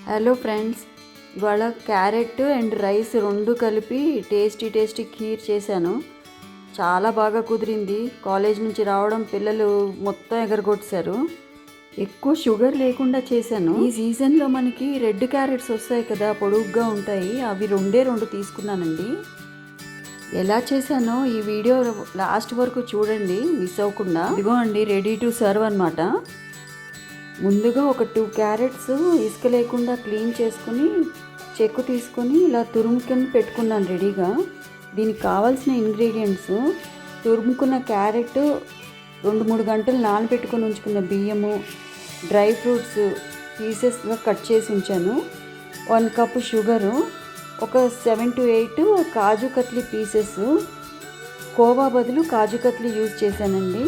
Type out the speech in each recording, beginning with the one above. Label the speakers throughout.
Speaker 1: Hello friends, ఇవాళ carrot and rice రెండు కలిపి టేస్టీ ఖీర్ చేశాను. చాలా బాగా కుదిరింది. కాలేజ్ నుంచి రావడం పిల్లలు మొత్తం ఎగరగొట్టేశారు. ఎక్కువ షుగర్ లేకుండా చేశాను. ఈ సీజన్లో మనకి రెడ్ క్యారెట్స్ వస్తాయి కదా, పొడుగ్గా ఉంటాయి. అవి రెండు తీసుకున్నానండి. ఎలా చేశానో ఈ వీడియో లాస్ట్ వరకు చూడండి, మిస్ అవ్వకుండా. ఇదిగో అండి, రెడీ టు సర్వ్ అనమాట. ముందుగా ఒక 2 క్యారెట్స్ ఇసుక లేకుండా క్లీన్ చేసుకుని చెక్కు తీసుకొని ఇలా తురుముకొని పెట్టుకున్నాను రెడీగా. దీనికి కావాల్సిన ఇంగ్రీడియంట్స్: తురుముకున్న క్యారెట్, 2-3 గంటలు నానబెట్టుకొని ఉంచుకున్న బియ్యము, డ్రై ఫ్రూట్స్ పీసెస్గా కట్ చేసి ఉంచాను, 1 కప్పు షుగరు, ఒక 7 to 8 kaju katli pieces. Khoa బదులు కాజు కత్లీ యూజ్ చేశానండి.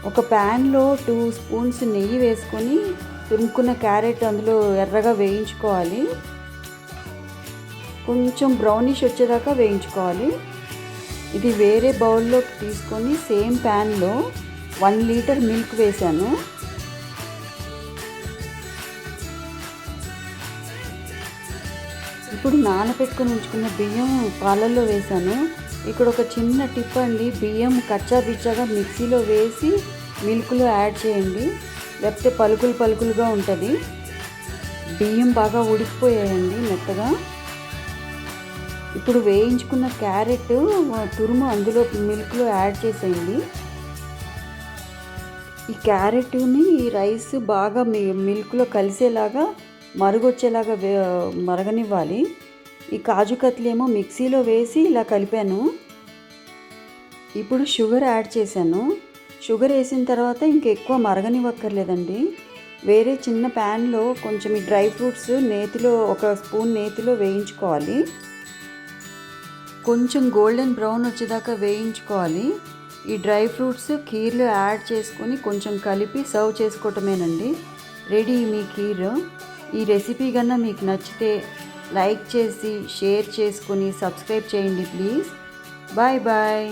Speaker 1: ఒక ప్యాన్లో 2 స్పూన్స్ నెయ్యి వేసుకొని తురుముకున్న క్యారెట్ అందులో ఎర్రగా వేయించుకోవాలి. కొంచెం బ్రౌనిష్ వచ్చేదాకా వేయించుకోవాలి. ఇది వేరే బౌల్లోకి తీసుకొని సేమ్ ప్యాన్లో 1 లీటర్ మిల్క్ వేసాను. ఇప్పుడు నానబెట్టుకొని ఉంచుకున్న బియ్యం పాలల్లో వేసాను. ఇక్కడ ఒక చిన్న టిప్ అండి, బియ్యం కచ్చా బిచ్చాగా మిక్సీలో వేసి మిల్క్లో యాడ్ చేయండి, లేకపోతే పలుకులుగా ఉంటుంది. బియ్యం బాగా ఉడికిపోయాయండి మెత్తగా. ఇప్పుడు వేయించుకున్న క్యారెట్ తురుము అందులో మిల్క్లో యాడ్ చేసేయండి. ఈ క్యారెట్ని ఈ రైస్ బాగా మిల్క్లో కలిసేలాగా మరుగొచ్చేలాగా మరగనివ్వాలి. ఈ కాజు కత్లీ ఏమో మిక్సీలో వేసి ఇలా కలిపాను. ఇప్పుడు షుగర్ యాడ్ చేశాను. షుగర్ వేసిన తర్వాత ఇంకెక్కువ మరగనివ్వక్కర్లేదండి. వేరే చిన్న ప్యాన్లో కొంచెం ఈ డ్రై ఫ్రూట్స్ నేతిలో, 1 స్పూన్ నేతిలో వేయించుకోవాలి. కొంచెం గోల్డెన్ బ్రౌన్ వచ్చేదాకా వేయించుకోవాలి. ఈ డ్రై ఫ్రూట్స్ ఖీర్లో యాడ్ చేసుకొని కొంచెం కలిపి సర్వ్ చేసుకోవటమేనండి. రెడీ మీ ఖీర్. ఈ రెసిపీ కన్నా మీకు నచ్చితే లైక్ చేసి షేర్ చేసుకొని సబ్స్క్రైబ్ చేయండి ప్లీజ్. Bye bye.